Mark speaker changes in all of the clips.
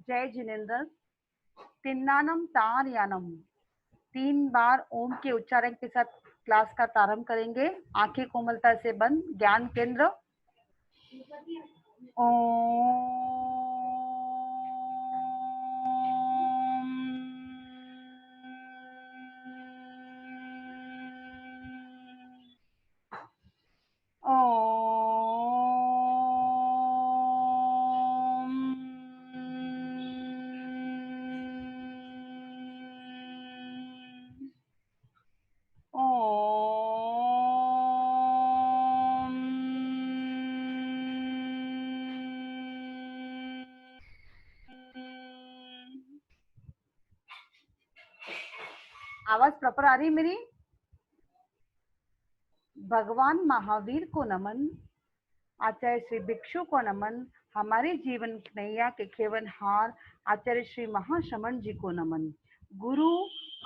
Speaker 1: जय जिनेन्द्र। तिन्नानम तारयानम। 3 बार ओम के उच्चारण के साथ क्लास का प्रारंभ करेंगे। आंखें कोमलता से बंद, ज्ञान केंद्र। आवाज प्रॉपर आ रही है मेरी? भगवान महावीर को नमन, आचार्य श्री भिक्षु को नमन, हमारे जीवन नैया के खेवनहार आचार्य श्री महाशमन जी को नमन। गुरु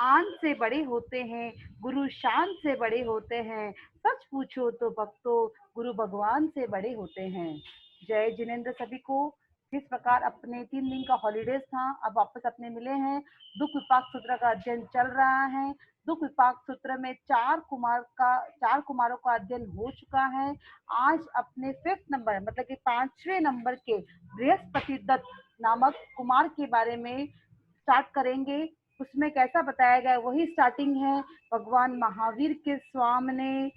Speaker 1: आन से बड़े होते हैं, गुरु शान से बड़े होते हैं, सच पूछो तो भक्तों गुरु भगवान से बड़े होते हैं। जय जिनेन्द्र सभी को। जिस प्रकार अपने 3 दिन का हॉलीडेज था, अब वापस अपने मिले हैं। दुख विपाक सूत्र का अध्ययन चल रहा है। दुख विपाक सूत्र में 4 कुमारों का अध्ययन हो चुका है। आज अपने 5th नंबर मतलब कि 5वें नंबर के बृहस्पति दत्त नामक कुमार के बारे में स्टार्ट करेंगे। उसमें कैसा बताया गया वही स्टार्टिंग है। भगवान महावीर के सामने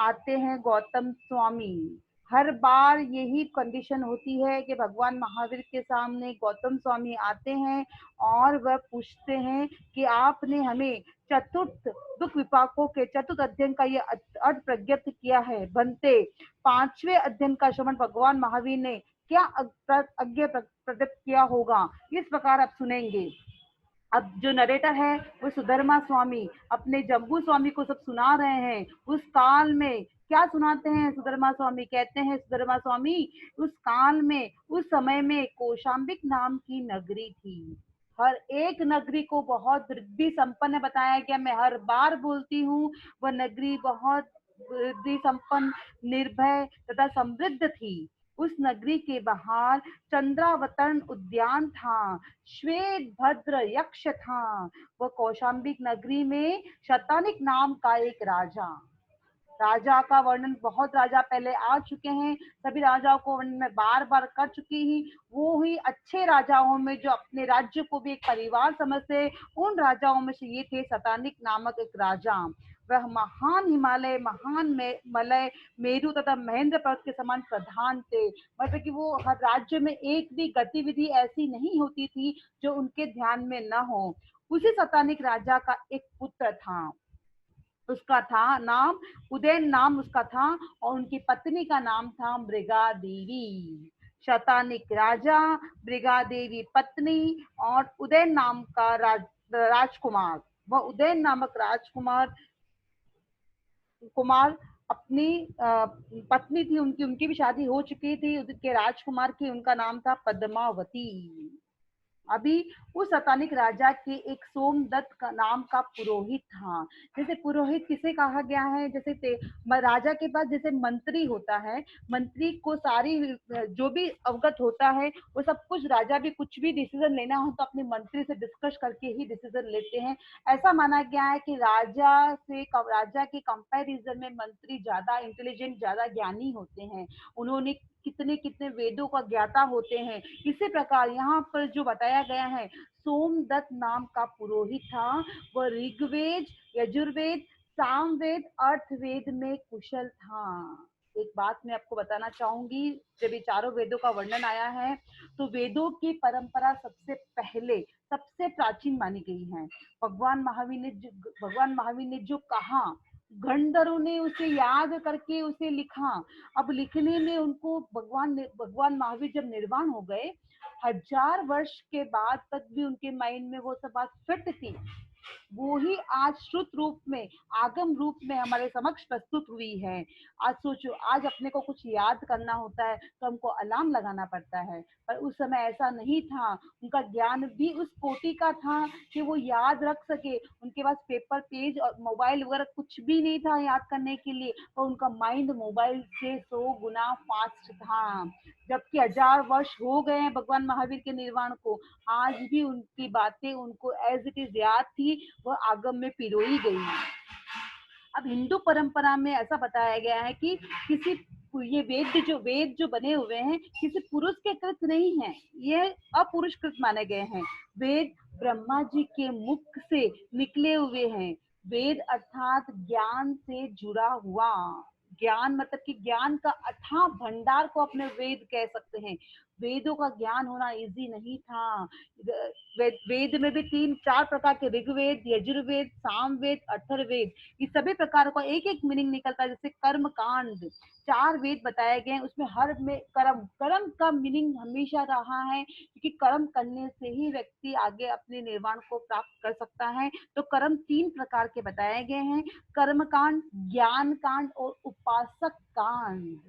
Speaker 1: आते हैं गौतम स्वामी। हर बार यही कंडीशन होती है कि भगवान महावीर के सामने गौतम स्वामी आते हैं और वह पूछते हैं कि आपने हमें चतुर्थ दुख विपाकों के चतुर्थ अध्ययन का ये अर्थ प्रज्ञप्त किया है। बनते 5वें अध्ययन का श्रवण भगवान महावीर ने क्या अज्ञा प्रकट किया होगा, इस प्रकार आप सुनेंगे। अब जो नरेटर है वो सुधर्मा स्वामी अपने जम्बू स्वामी को सब सुना रहे हैं। उस काल में क्या सुनाते हैं सुधर्मा स्वामी? कहते हैं सुधर्मा स्वामी, उस काल में उस समय में कौशाम्बिक नाम की नगरी थी। हर एक नगरी को बहुत रिद्धि संपन्न बताया गया। मैं हर बार बोलती हूँ, वह नगरी बहुत रिद्धि संपन्न, निर्भय तथा समृद्ध थी। उस नगरी के बाहर चंद्रावतरण उद्यान था, श्वेत भद्र यक्ष था। वह कौशाम्बिक नगरी में शतानिक नाम का एक राजा का वर्णन बहुत राजा पहले आ चुके हैं। सभी राजाओं को वर्णन में बार बार कर चुकी ही। वो ही अच्छे राजाओं में जो अपने राज्य को भी एक परिवार समझते, उन राजाओं में से ये थे शतानिक नामक एक राजा। वह महान हिमालय, महान मलय, मेरु तथा महेंद्र पर्वत के समान प्रधान थे। मतलब कि वो हर राज्य में एक भी गतिविधि ऐसी नहीं होती थी जो उनके ध्यान में न हो। उसी शतानिक राजा का एक पुत्र था, उसका था नाम उदयन नाम उसका था, और उनकी पत्नी का नाम था मृगा देवी। शतानिक राजा, मृगा देवी पत्नी और उदयन नाम का राजकुमार। वह उदयन नामक राजकुमार अपनी पत्नी थी, उनकी भी शादी हो चुकी थी। उनके राजकुमार की उनका नाम था पद्मावती। अभी उस शतानिक राजा के एक सोमदत्त का नाम का पुरोहित था। जैसे पुरोहित किसे कहा गया है? जैसे राजा के पास जैसे मंत्री होता है, मंत्री को सारी जो भी अवगत होता है वो सब कुछ, राजा भी कुछ भी डिसीजन लेना हो तो अपने मंत्री से डिस्कस करके ही डिसीजन लेते हैं। ऐसा माना गया है कि राजा के कंपैरिजन में मंत्री ज्यादा इंटेलिजेंट, ज्यादा ज्ञानी होते हैं। उन्होंने कितने कितने वेदों का ज्ञाता होते हैं। इसी प्रकार यहाँ पर जो बताया गया है, सोमदत्त नाम का पुरोहित था। वह ऋग्वेद, यजुर्वेद, सामवेद, अर्थवेद में कुशल था। एक बात मैं आपको बताना चाहूंगी, जब ये चारों वेदों का वर्णन आया है तो वेदों की परंपरा सबसे पहले, सबसे प्राचीन मानी गई है। भगवान महावीर ने जो कहा, गंधर्वों ने उसे याद करके उसे लिखा। अब लिखने में उनको भगवान महावीर जब निर्वाण हो गए, 1000 वर्ष के बाद तक भी उनके माइंड में वो सब बात फिट थी। वो ही आज श्रुत रूप में, आगम रूप में हमारे समक्ष प्रस्तुत हुई है। आज सोचो, आज अपने को कुछ याद करना होता है तो हमको अलार्म लगाना पड़ता है, पर उस समय ऐसा नहीं था। उनका ज्ञान भी उस कोटि का था कि वो याद रख सके। उनके पास पेपर, पेज और मोबाइल वगैरह कुछ भी नहीं था याद करने के लिए, और उनका माइंड मोबाइल से 100 गुना फास्ट था। जबकि 1000 वर्ष हो गए हैं भगवान महावीर के निर्वाण को, आज भी उनकी बातें उनको एज इट इज याद थी, वह आगम में पिरोई गई। अब हिंदू परंपरा में ऐसा बताया गया है कि किसी ये वेद जो बने हुए हैं किसी पुरुष के कृत नहीं है, ये अपुरुषकृत माने गए हैं। वेद ब्रह्मा जी के मुख से निकले हुए हैं। वेद अर्थात ज्ञान से जुड़ा हुआ, ज्ञान मतलब कि ज्ञान का अथाह भंडार को अपने वेद कह सकते हैं। वेदों का ज्ञान होना इजी नहीं था। वेद में भी 3-4 प्रकार के, ऋग्वेद, यजुर्वेद, सामवेद, अथर्ववेद, इस सभी प्रकार का एक एक मीनिंग निकलता है। जैसे कर्म कांड 4 वेद बताए गए हैं, उसमें हर में कर्म का मीनिंग हमेशा रहा है, क्योंकि कर्म करने से ही व्यक्ति आगे अपने निर्वाण को प्राप्त कर सकता है। तो कर्म 3 प्रकार के बताए गए हैं, कर्म कांड, ज्ञान कांड और उपासक कांड।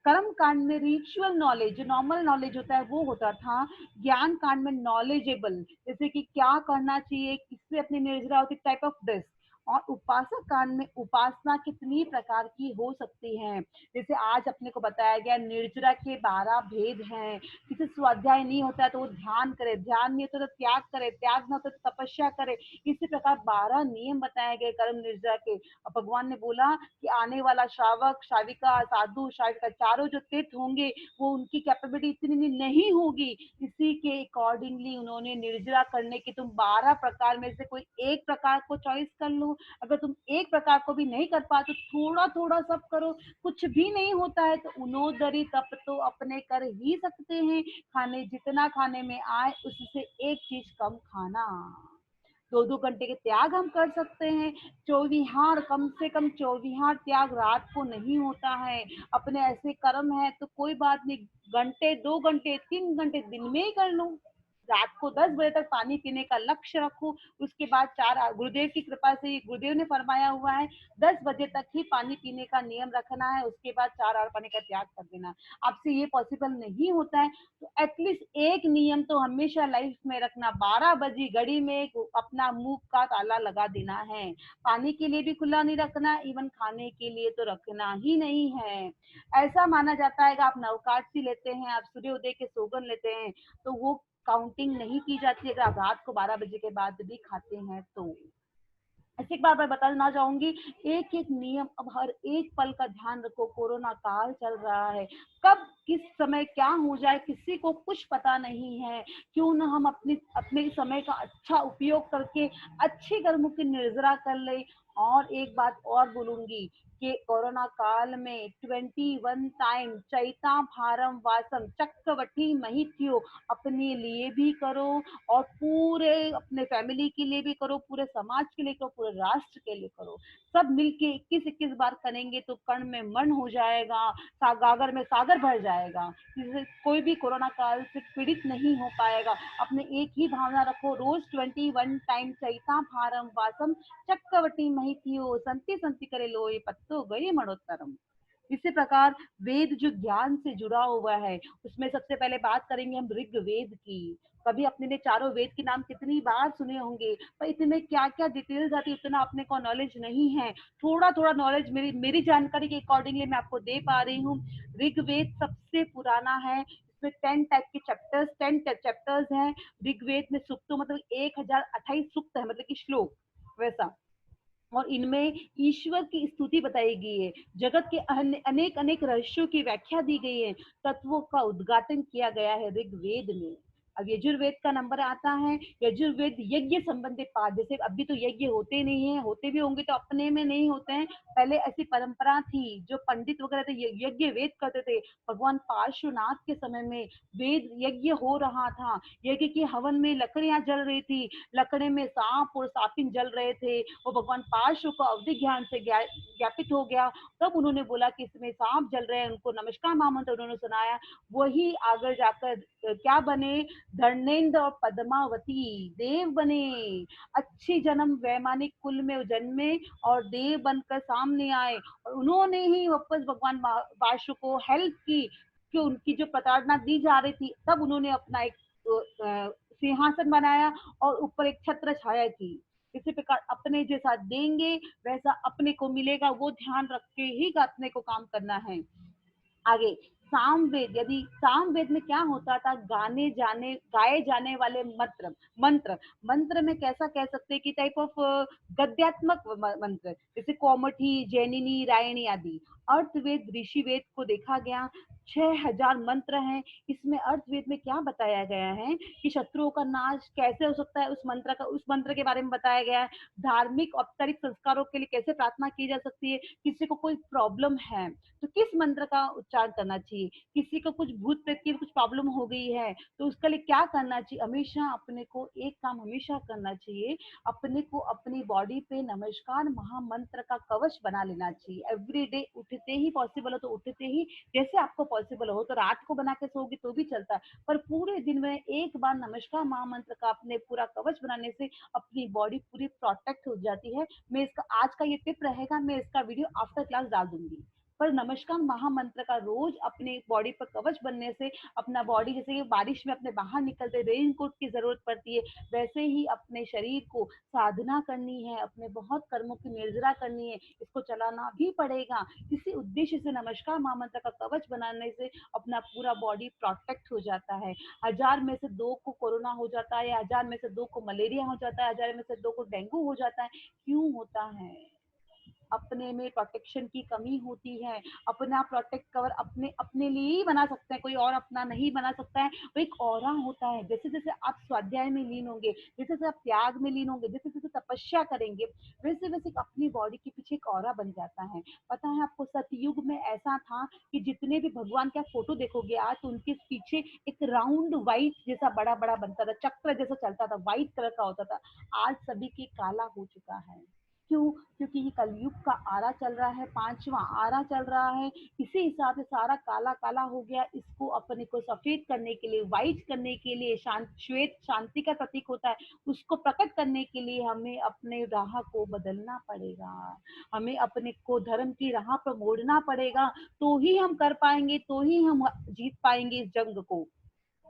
Speaker 1: कर्म कांड में रिचुअल नॉलेज, जो नॉर्मल नॉलेज होता है वो होता था। ज्ञान कांड में नॉलेजेबल, जैसे कि क्या करना चाहिए, किससे अपनी निर्जरा होती, टाइप ऑफ दिस। और उपासक कांड में उपासना कितनी प्रकार की हो सकती है, जैसे आज अपने को बताया गया निर्जरा के 12 भेद हैं। किसी स्वाध्याय नहीं होता है तो वो ध्यान करे, ध्यान नहीं होता तो त्याग करे, त्याग नहीं होता तो तपस्या करे। इसी प्रकार 12 नियम बताए गए कर्म निर्जरा के। और भगवान ने बोला कि आने वाला श्रावक, श्राविका, साधु, श्राविका, चारों जो तीर्थ होंगे वो उनकी कैपेबिलिटी इतनी नहीं होगी। इसी के अकॉर्डिंगली उन्होंने निर्जरा करने के, तुम 12 प्रकार में से कोई एक प्रकार को चॉइस कर लो। अगर तुम एक प्रकार को भी नहीं कर पाते तो थोड़ा थोड़ा सब करो, कुछ भी नहीं होता है तो उनोदरी तप तो अपने कर ही सकते हैं। खाने जितना खाने में आए उससे एक चीज कम खाना। 2-2 घंटे के त्याग हम कर सकते हैं। चौविहार, कम से कम चौविहार त्याग रात को नहीं होता है। अपने ऐसे कर्म है तो कोई बात नहीं, घंटे, 2 घंटे, 3 घंटे दिन में ही कर लो। रात को 10 बजे तक पानी पीने का लक्ष्य रखो। उसके बाद 4, गुरुदेव की कृपा से गुरुदेव ने फरमाया हुआ है 10 बजे तक ही पानी पीने का नियम रखना है, उसके बाद 4 आवर पानी का त्याग कर देना। आपसे ये पॉसिबल नहीं होता है तो एटलीस्ट एक नियम तो हमेशा लाइफ में रखना, 12 बजे घड़ी में अपना मुंह का ताला लगा देना है। पानी के लिए भी खुला नहीं रखना, इवन खाने के लिए तो रखना ही नहीं है। ऐसा माना जाता है कि आप नवकाशी लेते हैं, आप सूर्योदय के सोगन लेते हैं तो वो काउंटिंग नहीं की जाती अगर आप रात को 12 बजे के बाद भी खाते हैं तो। ऐसे एक बार मैं बताना चाहूंगी, एक एक नियम अब हर एक पल का ध्यान रखो। कोरोना काल चल रहा है, कब किस समय क्या हो जाए किसी को कुछ पता नहीं है। क्यों ना हम अपने अपने समय का अच्छा उपयोग करके अच्छे कर्मों की निर्जरा कर ले। और एक बात और बोलूंगी कि कोरोना काल में 21 टाइम चैता भारम वासम चक्रवटी महित्यो अपने लिए भी करो और पूरे अपने फैमिली के लिए भी करो, पूरे समाज के लिए करो, पूरे राष्ट्र के लिए करो। सब मिलके 21-21 बार करेंगे तो कण में मन हो जाएगा, गागर में सागर भर जाएगा, जिससे कोई भी कोरोना काल से पीड़ित नहीं हो पाएगा। अपने एक ही भावना रखो, रोज 21 टाइम चैता भारम वासम चक्रवटी महितियो संति संति करे लोए पत्तो गए मणोत्तरम। इसी प्रकार वेद जो ज्ञान से जुड़ा हुआ है, उसमें सबसे पहले बात करेंगे हम ऋग्वेद की। कभी अपने ने चारों वेद के नाम कितनी बार सुने होंगे, पर इतने क्या क्या डिटेल्स आती उतना अपने को नॉलेज नहीं है। थोड़ा थोड़ा नॉलेज मेरी मेरी जानकारी के अकॉर्डिंगली मैं आपको दे पा रही हूँ। ऋग्वेद सबसे पुराना है, इसमें 10 टाइप के चैप्टर्स, 10 चैप्टर्स हैं। ऋग्वेद में सूक्तों मतलब 1028 सूक्त है, मतलब कि श्लोक वैसा। और इनमें ईश्वर की स्तुति बताई गई है, जगत के अनेक अनेक रहस्यों की व्याख्या दी गई है, तत्वों का उद्घाटन किया गया है ऋग्वेद में। अब यजुर्वेद का नंबर आता है। यजुर्वेद यज्ञ संबंधित पाठ, जैसे अभी तो यज्ञ होते नहीं है, होते भी होंगे तो अपने में नहीं होते हैं। पहले ऐसी परंपरा थी, जो पंडित वगैरह थे यज्ञ वेद करते थे। भगवान पार्श्वनाथ के समय में वेद यज्ञ हो रहा था। यज्ञ के हवन में लकड़ियां जल रही थी, लकड़े में सांप और सापिन जल रहे थे। वो भगवान पार्श्व को अवधि ज्ञान से ज्ञापित हो गया। तब उन्होंने बोला कि इसमें सांप जल रहे हैं, उनको नमस्कार महामंत्र उन्होंने सुनाया। वही आगे जाकर क्या बने, धर्मेंद्र और पद्मावती देव बने। अच्छी जन्म वैमानिक कुल में जन्मे और देव बनकर सामने आए, और उन्होंने ही वापस भगवान पार्श्व को हेल्प की कि उनकी जो प्रताड़ना दी जा रही थी, तब उन्होंने अपना एक सिंहासन बनाया और ऊपर एक छत्र छाया की। इसी प्रकार अपने जैसा देंगे वैसा अपने को मिलेगा, वो ध्यान रख के ही अपने को काम करना है। आगे सामवेद, यदि सामवेद में क्या होता था, गाए जाने वाले मंत्र मंत्र मंत्र में कैसा कह सकते हैं कि टाइप ऑफ गद्यात्मक मंत्र, जैसे कौमुदी, जैनिनी, रायणी आदि। अर्थवेद, ऋषिवेद को देखा गया, 6000 मंत्र हैं। इसमें अर्थवेद में क्या बताया गया है कि शत्रुओं का नाश कैसे हो सकता है, उस मंत्र के बारे में बताया गया है। धार्मिक औपचारिक संस्कारों के लिए कैसे प्रार्थना की जा सकती है, किसी को कोई प्रॉब्लम है तो किस मंत्र का उच्चारण करना चाहिए, किसी को कुछ भूत प्रेत की कुछ प्रॉब्लम हो गई है तो उसके लिए क्या करना चाहिए। हमेशा अपने को एक काम हमेशा करना चाहिए, अपने को अपनी बॉडी पे नमस्कार महामंत्र का कवच बना लेना चाहिए। एवरी डे उठते ही पॉसिबल हो तो उठते ही, जैसे आपको पॉसिबल हो तो रात को बना के सोओगे तो भी चलता है, पर पूरे दिन में एक बार नमस्कार महामंत्र का अपने पूरा कवच बनाने से अपनी बॉडी पूरी प्रोटेक्ट हो जाती है। मैं इसका आज का ये टिप रहेगा, मैं इसका वीडियो आफ्टर क्लास डाल दूंगी। पर नमस्कार महामंत्र का रोज अपने बॉडी पर कवच बनने से अपना बॉडी, जैसे कि बारिश में अपने बाहर निकलते रेन कोट की जरूरत पड़ती है, वैसे ही अपने शरीर को साधना करनी है, अपने बहुत कर्मों की निर्जरा करनी है, इसको चलाना भी पड़ेगा। इसी उद्देश्य से नमस्कार महामंत्र का कवच बनाने से अपना पूरा बॉडी प्रोटेक्ट हो जाता है। 1000 में से 2 को कोरोना हो जाता है, या 1000 में से 2 को मलेरिया हो जाता है, 1000 में से 2 को डेंगू हो जाता है। क्यों होता है? अपने में प्रोटेक्शन की कमी होती है। अपना प्रोटेक्ट कवर अपने अपने लिए ही बना सकते हैं, कोई और अपना नहीं बना सकता है। वो एक ऑरा होता है, जैसे जैसे आप स्वाध्याय में लीन होंगे, जैसे जैसे आप त्याग में लीन होंगे, जैसे जैसे तपस्या करेंगे, वैसे वैसे अपनी बॉडी के पीछे एक ऑरा बन जाता है। पता है आपको, सतयुग में ऐसा था कि जितने भी भगवान का फोटो देखोगे आज, तो उनके पीछे एक राउंड व्हाइट जैसा बड़ा बड़ा बनता था, चक्र जैसा चलता था, व्हाइट कलर का होता था। आज सभी की काला हो चुका है। क्यों? क्योंकि ये कलयुग का आरा चल रहा है, पांचवा आरा चल रहा है। इसी हिसाब से सारा काला काला हो गया। इसको अपने को सफेद करने के लिए, व्हाइट करने के लिए, श्वेत शांति का प्रतीक होता है, उसको प्रकट करने के लिए हमें अपने राह को बदलना पड़ेगा। हमें अपने को धर्म की राह पर मोड़ना पड़ेगा, तो ही हम कर पाएंगे, तो ही हम जीत पाएंगे इस जंग को।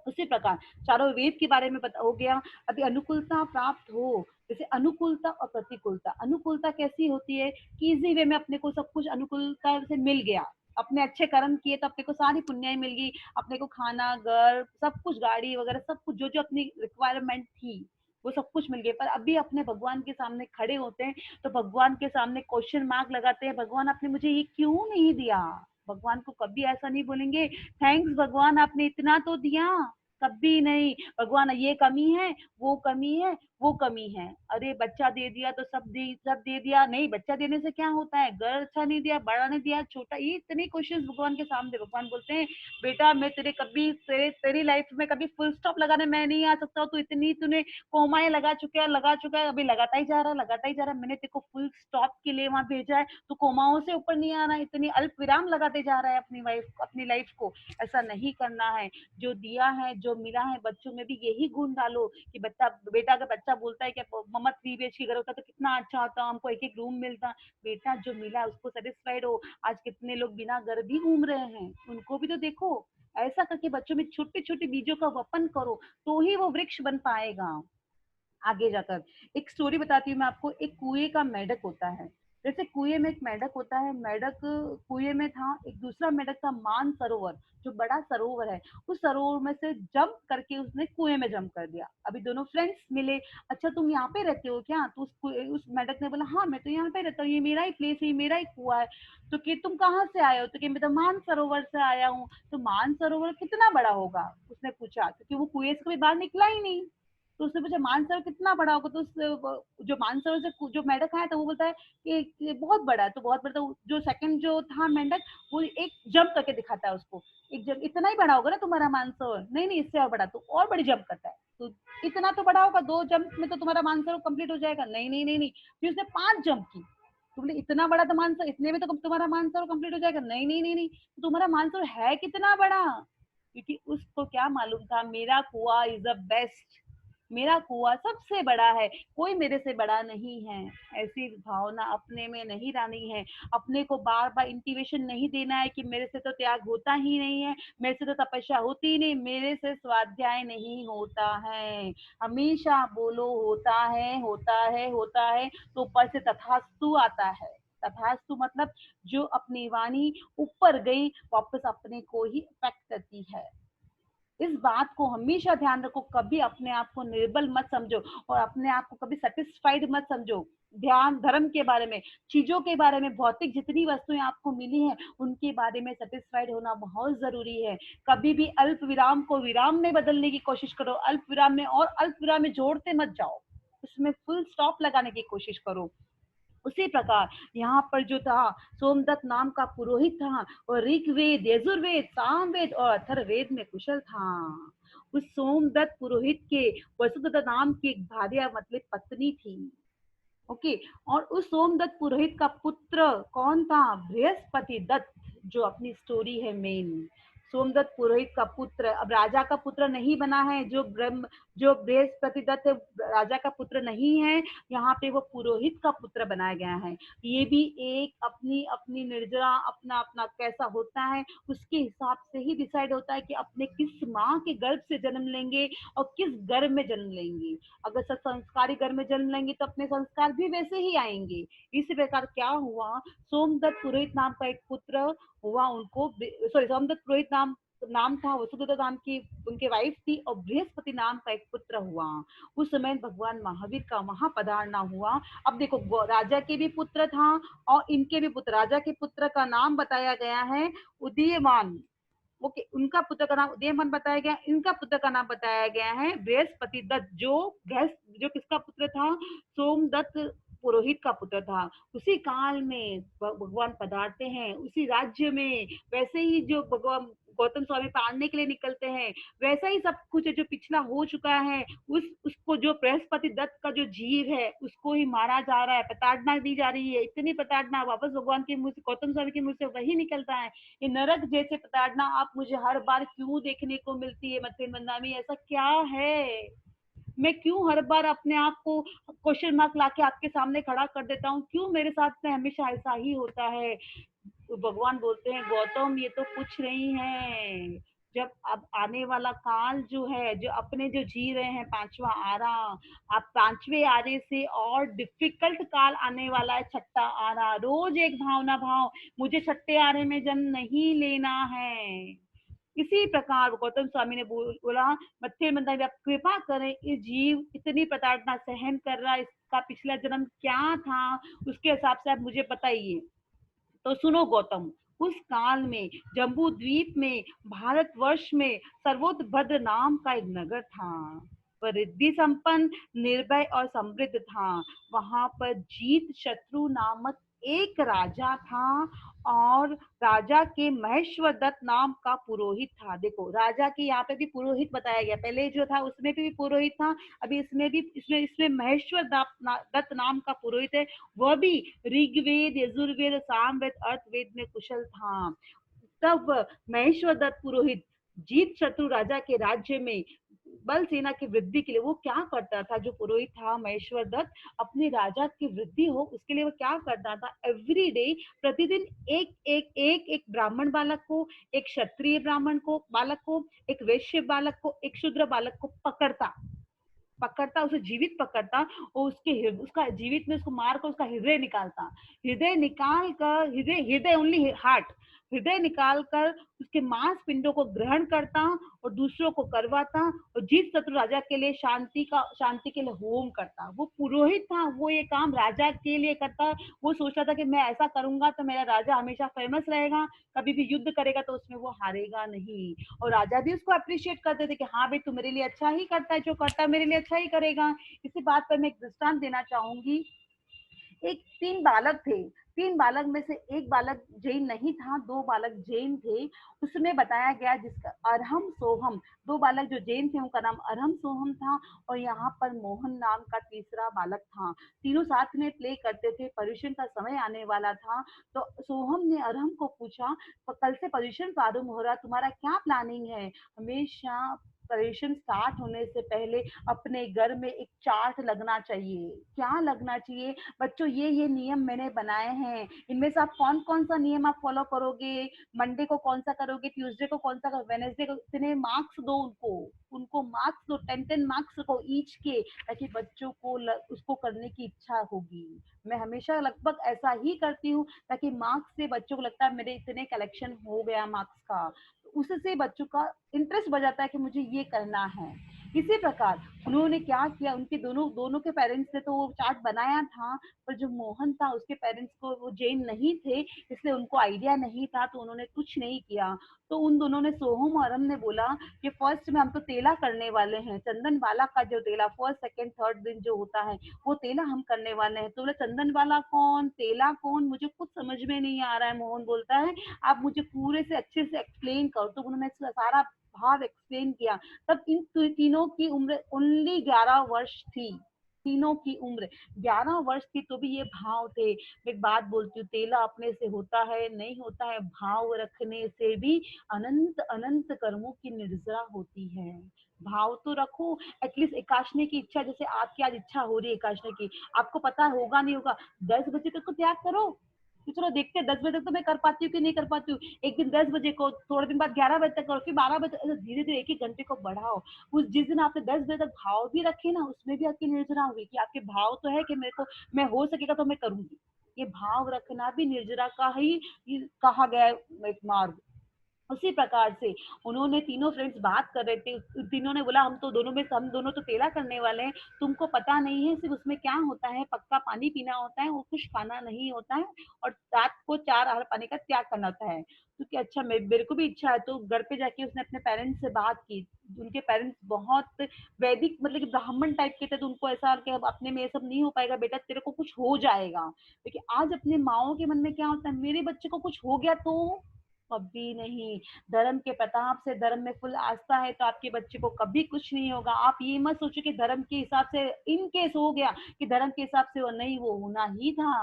Speaker 1: उसी प्रकार चारों वेद के बारे में हो गया। अभी अनुकूलता प्राप्त हो, जैसे अनुकूलता और प्रतिकूलता। अनुकूलता कैसी होती है कि इजी वे में अपने को सब कुछ अनुकूलता से मिल गया, अपने अच्छे कर्म किए तो अपने को सारी पुण्याई मिल गई, अपने को खाना, घर, सब कुछ, गाड़ी वगैरह सब कुछ, जो जो अपनी रिक्वायरमेंट थी वो सब कुछ मिल गया। पर अभी अपने भगवान के सामने खड़े होते हैं तो भगवान के सामने क्वेश्चन मार्क लगाते हैं, भगवान आपने मुझे ये क्यों नहीं दिया। भगवान को कभी ऐसा नहीं बोलेंगे थैंक्स भगवान आपने इतना तो दिया, कभी नहीं। भगवान ये कमी है, वो कमी है, वो कमी है। अरे बच्चा दे दिया तो सब दे दिया, नहीं बच्चा देने से क्या होता है, घर अच्छा नहीं दिया, बड़ा नहीं दिया, छोटा, ये इतने क्वेश्चन भगवान के सामने। भगवान बोलते हैं बेटा मैं तेरी लाइफ में कभी फुल स्टॉप लगाने मैं नहीं आ सकता, तो इतनी तूने कोमाएं लगा चुका है, अभी लगाता ही जा रहा, लगाता ही जा रहा। मैंने तेरे को फुल स्टॉप के लिए वहां भेजा है, तो कोमाओं से ऊपर नहीं आना, इतनी अल्प विराम लगाते जा रहा है अपनी लाइफ को। ऐसा नहीं करना है। जो दिया है, जो मिला है, बच्चों में भी यही गुण डालो कि बेटा अगर बच्चा बोलता है कि मम्मा 3 BHK घर होता तो कितना अच्छा होता, हमको एक एक रूम मिलता। बेटा जो मिला उसको सेटिस्फाइड हो। आज कितने लोग बिना घर भी घूम रहे हैं, उनको भी तो देखो। ऐसा करके बच्चों में छोटे छोटे बीजों का वपन करो, तो ही वो वृक्ष बन पाएगा आगे जाकर। एक स्टोरी बताती हूँ मैं आपको। एक कुएं का मेंढक होता है। जैसे कुएं में एक मेंढक होता है, मेंढक कुएं में था, एक दूसरा मेंढक था मान सरोवर, जो बड़ा सरोवर है, उस सरोवर में से जंप करके उसने कुएं में जंप कर दिया। अभी दोनों फ्रेंड्स मिले, अच्छा तुम यहाँ पे रहते हो क्या, तो उस मेंढक ने बोला हाँ मैं तो यहाँ पे रहता हूँ, ये मेरा ही प्लेस है, ये मेरा ही कुआ है। तो कि तुम कहाँ से आए हो, तो कि मैं तो मान सरोवर से आया हूँ। तो मान सरोवर कितना बड़ा होगा, उसने पूछा, क्योंकि वो कुएं से कभी बाहर निकला ही नहीं। तो उसने पूछा मानसरोवर कितना बड़ा होगा, तो जो मानसरोवर से जो मेंढक आया था वो बोलता है कि ये बहुत बड़ा है। तो बहुत बड़ा, तो जो सेकंड जो था मेंढक, वो एक जंप करके दिखाता है उसको, एक जंप, इतना ही बड़ा होगा ना तुम्हारा मानसरोवर, नहीं नहीं इससे और बड़ा, तो और बड़ी जंप करता है। तो इतना तो बड़ा होगा, 2 जंप में तो तुम्हारा मानसरोवर कंप्लीट हो जाएगा, नहीं नहीं नहीं नहीं। फिर उसने 5 जंप की, तो बोले इतना बड़ा तो मानसरोवर, इतने में तो तुम्हारा मानसरोवर कंप्लीट हो जाएगा, नहीं नहीं नहीं नहीं। तो तुम्हारा मानसरोवर है कितना बड़ा, क्योंकि उसको क्या मालूम था मेरा कुआ इज द बेस्ट, मेरा कुआं सबसे बड़ा है, कोई मेरे से बड़ा नहीं है। ऐसी भावना अपने में नहीं लानी है। अपने को बार बार इंटिमेशन नहीं देना है कि मेरे से तो त्याग होता ही नहीं है, मेरे से तो तपस्या होती ही नहीं, मेरे से स्वाध्याय नहीं होता है। हमेशा बोलो होता है होता है होता है, तो ऊपर से तथास्तु आता है। तथास्तु मतलब जो अपनी वाणी ऊपर गई वापस अपने को ही इफेक्ट करती है। इस बात को हमेशा ध्यान रखो, कभी अपने आप को निर्बल मत समझो और अपने आप को कभी सेटिस्फाइड मत समझो। ध्यान धर्म के बारे में, चीजों के बारे में, भौतिक जितनी वस्तुएं आपको मिली हैं उनके बारे में सेटिस्फाइड होना बहुत जरूरी है। कभी भी अल्प विराम को विराम में बदलने की कोशिश करो, अल्प विराम में और अल्प विराम में जोड़ते मत जाओ, उसमें फुल स्टॉप लगाने की कोशिश करो। उसी प्रकार यहाँ पर जो था, सोमदत्त नाम का पुरोहित था और ऋग्वेद, यजुर्वेद, सामवेद और अथर्ववेद में कुशल था। उस सोमदत्त पुरोहित के वसुदत्ता नाम की एक भार्या मतलब पत्नी थी। ओके, और उस सोमदत्त पुरोहित का पुत्र कौन था? बृहस्पति दत्त, जो अपनी स्टोरी है मेन। सोमदत्त पुरोहित का पुत्र अब राजा का पुत्र नहीं बना है, जो बृहस्पति दत्त राजा का पुत्र नहीं है, यहाँ पे वो पुरोहित का पुत्र बनाया गया है। ये भी एक अपनी अपनी निर्जरा, अपना अपना कैसा होता है उसके हिसाब से ही डिसाइड होता है कि अपने किस माँ के गर्भ से जन्म लेंगे और किस गर्भ में जन्म लेंगे। अगर संस्कारी घर में जन्म लेंगे तो अपने संस्कार भी वैसे ही आएंगे। इसी प्रकार क्या हुआ, सोमदत्त पुरोहित नाम का एक पुत्र हुआ उनको, सॉरी, सोमदत्त पुरोहित नाम नाम था, वसुदत्ता नाम की उनके वाइफ थी, और बृहस्पति नाम का एक पुत्र हुआ। उस समय भगवान महावीर का वहां पधारना हुआ। अब देखो, राजा के भी पुत्र था और इनके भी पुत्र, राजा के पुत्र का नाम बताया गया है उदीयमान। ओके, उनका पुत्र का नाम उदयमान बताया गया, इनका पुत्र का नाम बताया गया है बृहस्पति दत्त, जो किसका पुत्र था? सोमदत्त पुरोहित का पुत्र था। उसी काल में भगवान पधारते हैं उसी राज्य में। वैसे ही जो भगवान गौतम स्वामी पालने के लिए निकलते हैं, वैसा ही सब कुछ है जो पिछला हो चुका है। उसको जो बृहस्पति दत्त का जो जीव है उसको ही मारा जा रहा है, प्रताड़ना दी जा रही है। इतनी प्रताड़ना वापस भगवान के मुंह से, गौतम स्वामी के मुंह से वही निकलता है। ये नरक जैसे प्रताड़ना आप मुझे हर बार क्यों देखने को मिलती है मत्स्य मंदामी? ऐसा क्या है? मैं क्यों हर बार अपने आप को क्वेश्चन मार्क लाके आपके सामने खड़ा कर देता हूँ? क्यों मेरे साथ में हमेशा ऐसा ही होता है? तो भगवान बोलते हैं, गौतम ये तो कुछ नहीं है। जब अब आने वाला काल जो है, जो अपने जो जी रहे हैं पांचवा आरा, अब पांचवे आरे से और डिफिकल्ट काल आने वाला है, छठा आरा। रोज एक भावना भाव, मुझे छठे आरे में जन्म नहीं लेना है। इसी प्रकार गौतम स्वामी ने बोला, मत्स्य मंदारी आप कृपा करें, इस जीव इतनी प्रताड़ना सहन कर रहा है, इसका पिछला जन्म क्या था उसके हिसाब से आप मुझे बताइए। तो सुनो गौतम, उस काल में जम्बू द्वीप में, भारतवर्ष में सर्वोत्भद्र नाम का एक नगर था। वह रिद्धि संपन्न, निर्भय और समृद्ध था। वहां पर जीत शत्रु नामक एक राजा था और राजा के महेश्वर दत्त नाम का पुरोहित था। देखो, राजा के यहाँ पे भी पुरोहित बताया गया, पहले जो था उसमें भी पुरोहित था, अभी इसमें भी इसमें महेश्वर दत्त नाम का पुरोहित है। वह भी ऋग्वेद, यजुर्वेद, सामवेद, अर्थवेद में कुशल था। तब महेश्वर दत्त पुरोहित जीत शत्रु राजा के राज्य में बल सेना की वृद्धि के लिए वो क्या करता था? जो पुरोहित था महेश्वर दत्त, अपने राजा की वृद्धि हो उसके लिए वो क्या करता था? एवरी डे, प्रतिदिन एक ब्राह्मण बालक को, एक क्षत्रिय ब्राह्मण को बालक को, एक वैश्य बालक को, एक शूद्र बालक को पकड़ता, उसे जीवित पकड़ता और उसका जीवित में उसको मार कर उसका हृदय निकालता। हृदय निकाल कर, हृदय ओनली हार्ट, हृदय निकाल कर उसके मांस पिंडों को ग्रहण करता और दूसरों को करवाता और जीत शत्रु राजा के लिए शांति के लिए होम करता। वो पुरोहित था, वो ये काम राजा के लिए करता। वो सोचता था कि मैं ऐसा करूंगा तो मेरा राजा हमेशा फेमस रहेगा, कभी भी युद्ध करेगा तो उसमें वो हारेगा नहीं। और राजा भी उसको अप्रिशिएट करते थे कि हाँ भाई, तू मेरे लिए अच्छा ही करता है, जो करता है मेरे लिए अच्छा ही करेगा। इसी बात पर मैं एक दृष्टांत देना चाहूंगी। एक तीन बालक थे, तीन बालक में से एक बालक जैन नहीं था, दो बालक जैन थे। उसमें बताया गया जिसका अरहम सोहम, दो बालक जो जैन थे उनका नाम अरहम सोहम था और यहाँ पर मोहन नाम का तीसरा बालक था। तीनों साथ में प्ले करते थे। पर्यूषण का समय आने वाला था तो सोहम ने अरहम को पूछा, कल से पर्यूषण प्रारंभ हो रहा, तुम्हारा क्या प्लानिंग है? हमेशा प्रिपरेशन स्टार्ट होने से पहले अपने घर में एक चार्ट लगना चाहिए। क्या लगना चाहिए? बच्चों ये नियम मैंने बनाए हैं, इनमें से आप कौन-कौन सा नियम आप फॉलो करोगे, मंडे को कौन-सा करोगे, ट्यूसडे को कौन-सा वेडनेसडे को इतने मार्क्स दो उनको, उनको मार्क्स दो 10-10 मार्क्स को ईच के, ताकि बच्चों को उसको करने की इच्छा होगी। मैं हमेशा लगभग ऐसा ही करती हूँ, ताकि मार्क्स से बच्चों को लगता है मेरे इतने कलेक्शन हो गया मार्क्स का, उससे बच्चों का इंटरेस्ट बढ़ जाता है कि मुझे ये करना है। इसी प्रकार उन्होंने क्या किया, उनके दोनों दोनों के पेरेंट्स ने तो वो चार्ट बनाया था, पर जो मोहन था उसके पेरेंट्स को वो जैन नहीं थे, इसलिए उनको आइडिया नहीं था, तो उन्होंने कुछ नहीं किया। तो उन दोनों ने, सोहम और अरम ने बोला कि फर्स्ट में हम तो तेला करने वाले हैं, चंदन वाला का जो तेला फर्स्ट सेकंड थर्ड दिन जो होता है वो तेला हम करने वाले हैं। तो बोले चंदन वाला कौन, तेला कौन, मुझे कुछ समझ में नहीं आ रहा है। मोहन बोलता है आप मुझे पूरे से अच्छे से एक्सप्लेन करो। तो उन्होंने सारा भाव एक्सप्लेन किया। तब इन तीनों की उम्र ओनली 11 वर्ष थी, तीनों की उम्र 11 वर्ष थी, तो भी ये भाव थे। मैं एक बात बोलती हूँ, तेला अपने से होता है नहीं होता है, भाव रखने से भी अनंत अनंत कर्मों की निर्जरा होती है। भाव तो रखो, एटलीस्ट एकाशने की इच्छा, जैसे आपकी आज इच्छा हो रही है एकाशने की, आपको पता होगा नहीं होगा, 10 बजे तक तो त्याग करो, तो चलो देखते हैं 10 बजे तक तो मैं कर पाती हूँ कि नहीं कर पाती हूँ। एक दिन 10 बजे को, थोड़े दिन बाद 11 बजे तक करो, फिर 12 बजे, ऐसे धीरे धीरे एक एक घंटे को बढ़ाओ। उस जिस दिन आपने 10 बजे तक भाव भी रखे ना, उसमें भी आपकी निर्जरा हुई कि आपके भाव तो है कि मेरे को, मैं हो सकेगा तो मैं करूंगी। ये भाव रखना भी निर्जरा का ही कहा गया है, एक मार्ग। उसी प्रकार से उन्होंने, तीनों फ्रेंड्स बात कर रहे थे, तीनों ने बोला हम दोनों तो तेला करने वाले हैं, तुमको पता नहीं है सिर्फ उसमें क्या होता है, पक्का पानी पीना होता है, वो कुछ खाना नहीं होता है, और रात को 4 आहार पानी का त्याग करना होता है। क्योंकि अच्छा, मेरे को भी इच्छा है। तो घर पे जाके उसने अपने पेरेंट्स से बात की। उनके पेरेंट्स बहुत वैदिक, मतलब कि ब्राह्मण टाइप के थे, तो उनको ऐसा कि अब अपने में ये सब नहीं हो पाएगा बेटा, तेरे को कुछ हो जाएगा। लेकिन आज अपने माओ के मन में क्या होता है, मेरे बच्चे को कुछ हो गया तो, कभी नहीं। धर्म के प्रताप से, धर्म में फुल आस्था है, तो आपके बच्चे को कभी कुछ नहीं होगा। आप ये मत सोचो कि धर्म के हिसाब से इन केस हो गया, कि धर्म के हिसाब से वो नहीं, वो होना ही था।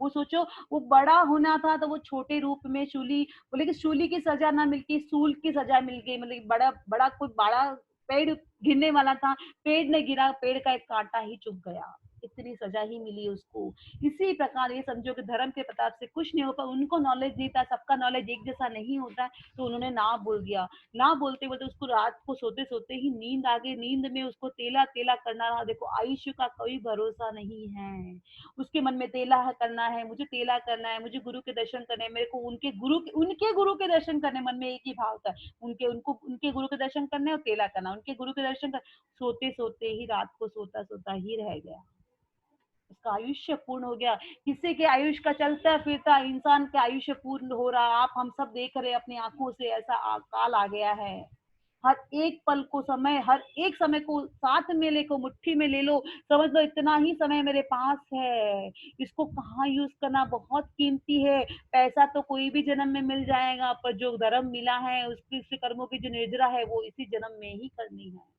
Speaker 1: वो सोचो, वो बड़ा होना था तो वो छोटे रूप में शूली, बोले कि शूली की सजा ना मिलती, सूल की सजा मिल गई। मतलब बड़ा बड़ा कोई बड़ा पेड़ गिरने वाला था, पेड़ ने गिरा, पेड़ का एक कांटा ही चुभ गया, इतनी सजा ही मिली उसको। इसी प्रकार ये समझो कि धर्म के प्रताप से कुछ नहीं हो पाया। उनको नॉलेज नहीं था, सबका नॉलेज एक जैसा नहीं होता है, तो उन्होंने ना बोल दिया। ना बोलते बोलते उसको रात को सोते सोते ही नींद आ गई। नींद में उसको तेला तेला करना रहा। देखो, आयुष्य का कोई भरोसा नहीं है। उसके मन में तेला करना है, मुझे तेला करना है, मुझे गुरु के दर्शन करने हैं, मेरे को उनके गुरु के दर्शन करने, मन में एक ही भाव था, उनके गुरु के दर्शन करने और तेला करना, उनके गुरु के दर्शन कर। सोते सोते ही रात को सोता सोता ही रह गया, उसका आयुष्य पूर्ण हो गया। किसी के आयुष का चलता फिरता इंसान का आयुष्य पूर्ण हो रहा, आप हम सब देख रहे अपनी आंखों से, ऐसा काल आ गया है। हर एक पल को, समय, हर एक समय को साथ में लेको, मुट्ठी में ले लो, समझ लो इतना ही समय मेरे पास है, इसको कहाँ यूज करना बहुत कीमती है। पैसा तो कोई भी जन्म में मिल जाएगा, पर जो धर्म मिला है, उसकी कर्मों की जो निर्जरा है, वो इसी जन्म में ही करनी है।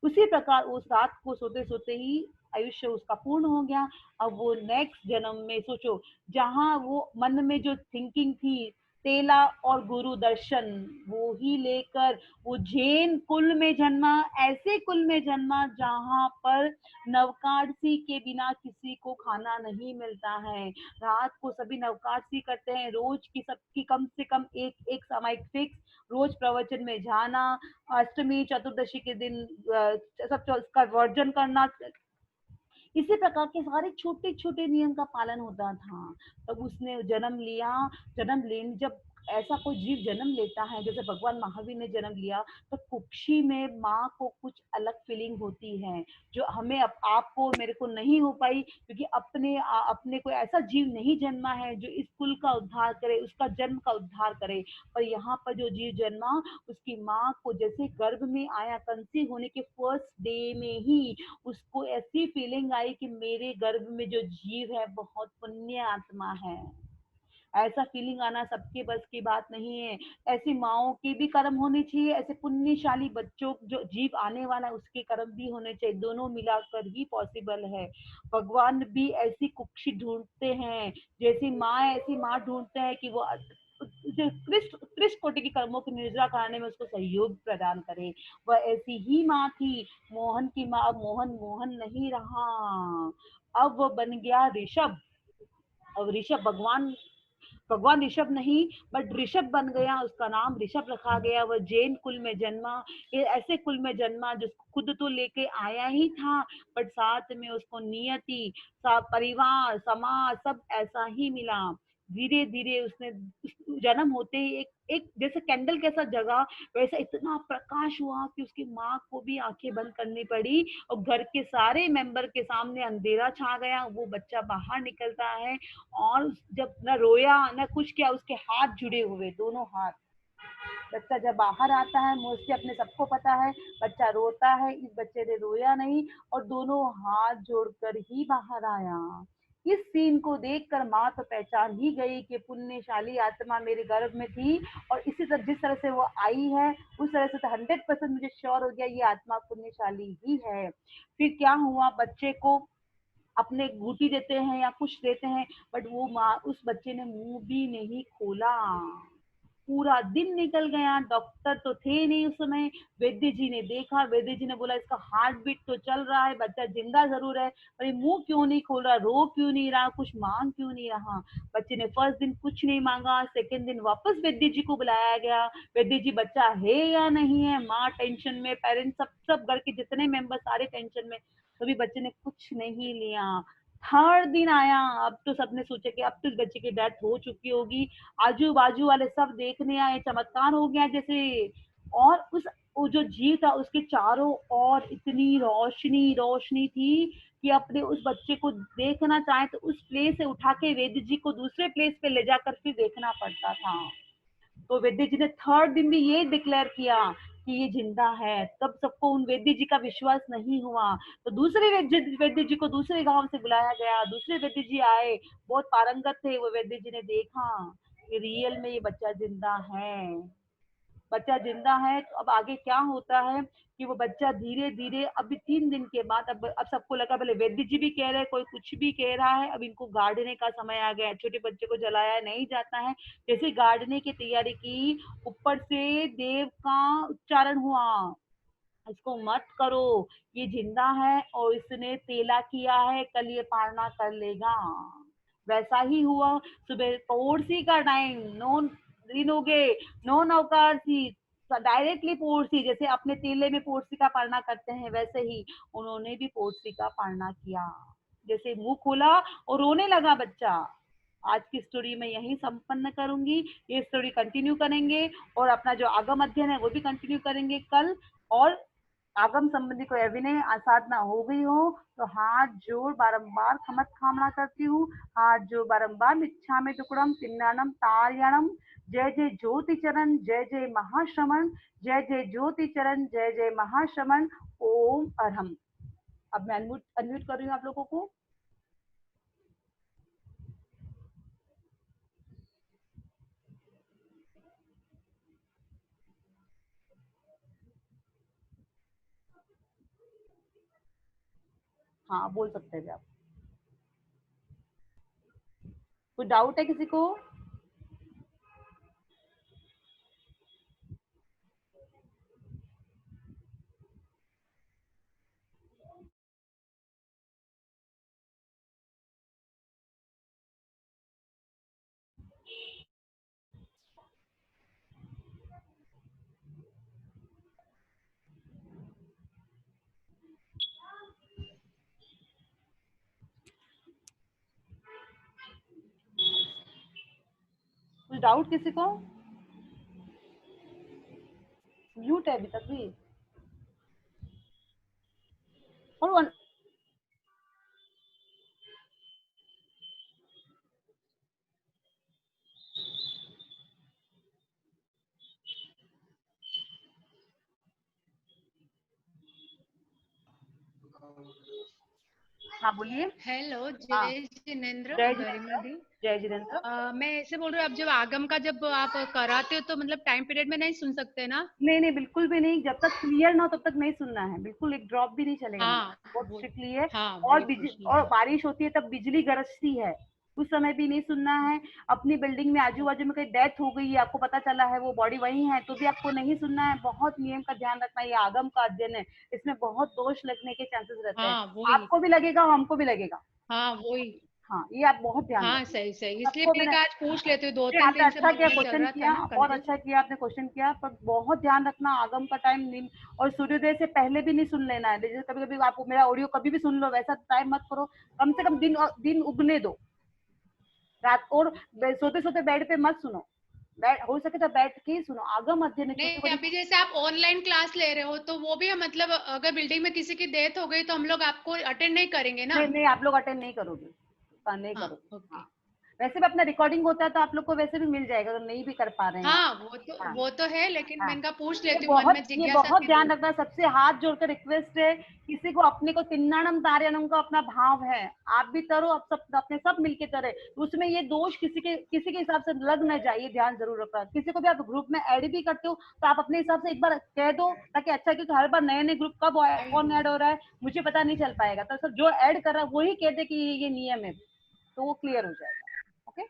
Speaker 1: उसी प्रकार उस रात को सोते सोते ही आयुष्य उसका पूर्ण हो गया। अब वो नेक्स्ट जन्म में सोचो, जहां वो मन में जो थिंकिंग थी, तेला और गुरु दर्शन, वो ही लेकर वो जैन कुल में जन्मा। ऐसे कुल में जन्मा जहां पर नवकादशी के बिना किसी को खाना नहीं मिलता है। रात को सभी नवकादशी करते हैं, रोज की सबकी कम से कम एक एक सामायिक फिक्स, रोज प्रवचन में जाना, अष्टमी चतुर्दशी के दिन सब उसका वर्जन करना। इसी प्रकार के सारे छोटे छोटे नियम का पालन होता था। तब उसने जन्म लिया। जन्म लेने जब ऐसा कोई जीव जन्म लेता है, जैसे भगवान महावीर ने जन्म लिया, तो कुक्षी में माँ को कुछ अलग फीलिंग होती है, जो हमें आपको मेरे को नहीं हो पाई, क्योंकि अपने कोई ऐसा जीव नहीं जन्मा है जो इस कुल का उद्धार करे, उसका जन्म का उद्धार करे। पर यहाँ पर जो जीव जन्मा, उसकी माँ को जैसे गर्भ में आया, कंसीव होने के फर्स्ट डे में ही उसको ऐसी फीलिंग आई कि मेरे गर्भ में जो जीव है बहुत पुण्य आत्मा है। ऐसा फीलिंग आना सबके बस की बात नहीं है। ऐसी माओ की भी कर्म होनी चाहिए, ऐसे पुण्यशाली बच्चों जो जीव आने वाला है उसके कर्म भी होने चाहिए, दोनों मिलाकर ही पॉसिबल है। भगवान भी ऐसी कुक्षी ढूंढते हैं, जैसी माँ ऐसी माँ ढूंढते हैं कि वो जो उत्कृष्ट कोटि के कर्मों की निर्जरा कराने में उसको सहयोग प्रदान करे। वह ऐसी ही माँ थी, मोहन की माँ। अब मोहन मोहन नहीं रहा, अब वो बन गया ऋषभ। अब ऋषभ भगवान ऋषभ नहीं बट ऋषभ बन गया, उसका नाम ऋषभ रखा गया। वह जैन कुल में जन्मा, ये ऐसे कुल में जन्मा जिसको खुद तो लेके आया ही था, बट साथ में उसको नियति, परिवार, समाज सब ऐसा ही मिला। धीरे धीरे उसने जन्म होते ही एक एक जैसे कैंडल कैसा जगा, वैसा इतना प्रकाश हुआ कि उसकी माँ को भी आंखें बंद करनी पड़ी, और घर के सारे मेंबर के सामने अंधेरा छा गया। वो बच्चा बाहर निकलता है, और जब न रोया न कुछ किया, उसके हाथ जुड़े हुए, दोनों हाथ। बच्चा जब बाहर आता है, मोस्टली अपने सबको पता है, बच्चा रोता है, इस बच्चे ने रोया नहीं और दोनों हाथ जोड़कर ही बाहर आया। इस सीन को देखकर माँ तो पहचान ही गई कि पुण्यशाली आत्मा मेरे गर्भ में थी, और इसी तरह जिस तरह से वो आई है उस तरह से तो 100% मुझे श्योर हो गया ये आत्मा पुण्यशाली ही है। फिर क्या हुआ, बच्चे को अपने घूटी देते हैं या कुछ देते हैं, बट वो माँ, उस बच्चे ने मुंह भी नहीं खोला। पूरा दिन निकल गया, डॉक्टर तो थे नहीं उस समय। वैद्य जी ने देखा, वैद्य जी ने बोला इसका हार्ट बीट तो चल रहा है, बच्चा जिंदा जरूर है, पर ये मुंह क्यों नहीं खोल रहा, रो क्यों नहीं रहा, कुछ मांग क्यों नहीं रहा। बच्चे ने फर्स्ट दिन कुछ नहीं मांगा, सेकेंड दिन वापस वैद्य जी को बुलाया गया। वैद्य जी बच्चा है या नहीं है, माँ टेंशन में, पेरेंट्स सब सब घर के जितने मेंबर सारे टेंशन में, तभी बच्चे ने कुछ नहीं लिया। थर्ड दिन आया, अब तो सबने सोचा कि अब तो इस बच्चे की डेथ हो चुकी होगी, आजू बाजू वाले सब देखने आए, चमत्कार हो गया जैसे। और उस वो जो जीव था उसके चारों ओर इतनी रोशनी रोशनी थी कि अपने उस बच्चे को देखना चाहे तो उस प्लेस से उठा के वैद्य जी को दूसरे प्लेस पे ले जाकर फिर देखना पड़ता था। तो वैद्य जी ने थर्ड दिन भी ये डिक्लेयर किया कि ये जिंदा है, तब सबको उन वैद्य जी का विश्वास नहीं हुआ। तो दूसरे वैद्य जी को दूसरे गांव से बुलाया गया, दूसरे वैद्य जी आए, बहुत पारंगत थे वो वैद्य जी ने देखा कि रियल में ये बच्चा जिंदा है। बच्चा जिंदा है, तो अब आगे क्या होता है कि वो बच्चा धीरे धीरे, अभी 3 दिन के बाद, अब सबको लगा भले वैद्य जी भी कह रहे हैं, कोई कुछ भी कह रहा है, अब इनको गाड़ने का समय आ गया। छोटे बच्चे को जलाया नहीं जाता है, जैसे गाड़ने की तैयारी की, ऊपर से देव का उच्चारण हुआ, इसको मत करो, ये जिंदा है और इसने तेला किया है, कल ये पारना कर लेगा। वैसा ही हुआ। सुबह पोरसी का टाइम, नो दिन हो गए, नो नौकारसी, डायरेक्टली पोरसी, जैसे अपने तेले में पोरसी का पारना करते हैं वैसे ही उन्होंने भी पोरसी का पारना किया। जैसे मुंह खोला और रोने लगा बच्चा। आज की स्टोरी मैं यही संपन्न करूंगी, ये स्टोरी कंटिन्यू करेंगे और अपना जो आगम अध्ययन है वो भी कंटिन्यू करेंगे कल। और आगम संबंधी कोई अभिनय साधना हो गई हो तो हाथ जोड़ बारंबार खमत कामना करती हूँ। हाथ जोड़ बारंबार मिच्छा में दुकुड़म तिन्नानम तार्याणम। जय जय ज्योति चरण, जय जय महाश्रमण, जय जय ज्योति चरण, जय जय महाश्रमण। ओम अरहम। अब मैं अनम्यूट अनम्यूट कर रही हूँ आप लोगों को। हाँ बोल सकते हैं आप। कोई डाउट है किसी को? कुछ डाउट किसी को? म्यूट है अभी तक भी। और हाँ बोलिए।
Speaker 2: हेलो,
Speaker 1: हाँ,
Speaker 2: जय जिनेन्द्र,
Speaker 1: जय
Speaker 2: गरिमा
Speaker 1: जिनेन्द्र।
Speaker 2: दी।
Speaker 1: जय जिनेन्द्र।
Speaker 2: मैं ऐसे बोल रही हूँ, आप जब आगम का जब आप कराते हो तो मतलब टाइम पीरियड में नहीं सुन सकते ना?
Speaker 1: नहीं नहीं बिल्कुल भी नहीं, जब तक क्लियर ना हो तब तक नहीं सुनना है, बिल्कुल एक ड्रॉप भी नहीं चलेगा,
Speaker 2: हाँ
Speaker 1: बहुत
Speaker 2: वो
Speaker 1: स्ट्रिक्टली है।
Speaker 2: हाँ
Speaker 1: और
Speaker 2: वही पूछ रही
Speaker 1: और
Speaker 2: थी।
Speaker 1: बारिश होती है तब बिजली गरजती है, उस समय भी नहीं सुनना है। अपनी बिल्डिंग में आजू बाजू में कहीं डेथ हो गई है, आपको पता चला है वो बॉडी वही है, तो भी आपको नहीं सुनना है। बहुत नियम का ध्यान रखना है। ये आगम का अध्ययन है, इसमें बहुत दोष लगने के चांसेस रहते हैं।
Speaker 2: हाँ वही।
Speaker 1: आपको भी लगेगा, हमको भी लगेगा।
Speaker 2: हाँ वही।
Speaker 1: हाँ, ये आप बहुत ध्यान
Speaker 2: हाँ
Speaker 1: रखना।
Speaker 2: सही सही, इसलिए
Speaker 1: सबको
Speaker 2: मैंने
Speaker 1: मैंने
Speaker 2: कहा आज पूछ लेते हो, दो
Speaker 1: नहीं,
Speaker 2: तीन
Speaker 1: आपने
Speaker 2: दिन से
Speaker 1: अच्छा
Speaker 2: मन
Speaker 1: किया,
Speaker 2: में चल
Speaker 1: क्वेश्चन
Speaker 2: रहा था
Speaker 1: किया,
Speaker 2: ना
Speaker 1: बहुत
Speaker 2: कंफ्यूज।
Speaker 1: अच्छा किया आपने क्वेश्चन किया, पर बहुत ध्यान रखना आगम का टाइम नहीं, और सूर्योदय से पहले भी नहीं सुन लेना है। जैसे कभी कभी आप मेरा ऑडियो कभी भी सुन लो, वैसा टाइम मत करो। कम से कम दिन उगने दो रात, और सोते सोते बेड पे मत सुनो। हो सके तो बैठ के ही सुनो। आगम अध्ययन है, छोटी
Speaker 2: नहीं,
Speaker 1: बड़ी।
Speaker 2: अभी जैसे आप ऑनलाइन क्लास ले रहे हो तो वो भी मतलब अगर बिल्डिंग में किसी की डेथ हो गई तो हम लोग आपको अटेंड नहीं करेंगे ना।
Speaker 1: नहीं नहीं, आप लोग अटेंड नहीं करोगे, नहीं
Speaker 2: हाँ
Speaker 1: करोगे।
Speaker 2: ओके।
Speaker 1: हाँ, वैसे भी अपना रिकॉर्डिंग होता है तो आप लोग को वैसे भी मिल जाएगा, अगर नहीं भी कर पा रहे हैं आप।
Speaker 2: हाँ
Speaker 1: हाँ
Speaker 2: वो तो है, लेकिन
Speaker 1: हाँ,
Speaker 2: मैंने कहा पूछ
Speaker 1: ये
Speaker 2: लेती हूँ, मन
Speaker 1: बहुत
Speaker 2: में
Speaker 1: ये
Speaker 2: जिज्ञासा
Speaker 1: बहुत
Speaker 2: थी तो।
Speaker 1: ध्यान रखना। सबसे हाथ जोड़कर रिक्वेस्ट है, किसी को अपने को तिन्नाणम तार्यानम का अपना भाव है, आप भी तरो, आप सब अपने सब मिलके तरे। उसमें ये दोष किसी के हिसाब से लग न जाए, ये ध्यान जरूर रखना। किसी को भी आप ग्रुप में ऐड भी करते हो तो आप अपने हिसाब से एक बार कह दो, ताकि अच्छा, क्योंकि हर बार नए नए ग्रुप कब कौन ऐड हो रहा है मुझे पता नहीं चल पाएगा। तो सब जो ऐड कर रहा है वही कह दे कि ये नियम है, तो वो क्लियर हो जाएगा। ओके।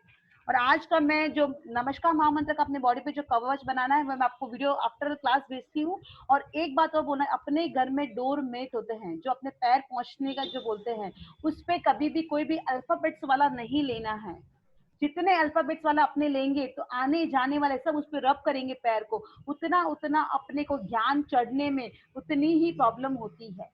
Speaker 1: और आज का मैं जो नमस्कार महामंत्र का अपने बॉडी पे जो कवच बनाना है, वो मैं आपको वीडियो आफ्टर क्लास भेजती हूँ। और एक बात और बोलना, अपने घर में डोर मेट होते हैं जो अपने पैर पहुंचने का जो बोलते हैं, उस पे कभी भी कोई भी अल्फाबेट्स वाला नहीं लेना है। जितने अल्फाबेट्स वाला अपने लेंगे तो आने जाने वाले सब उस पर रब करेंगे पैर को, उतना उतना अपने को ज्ञान चढ़ने में उतनी ही प्रॉब्लम होती है।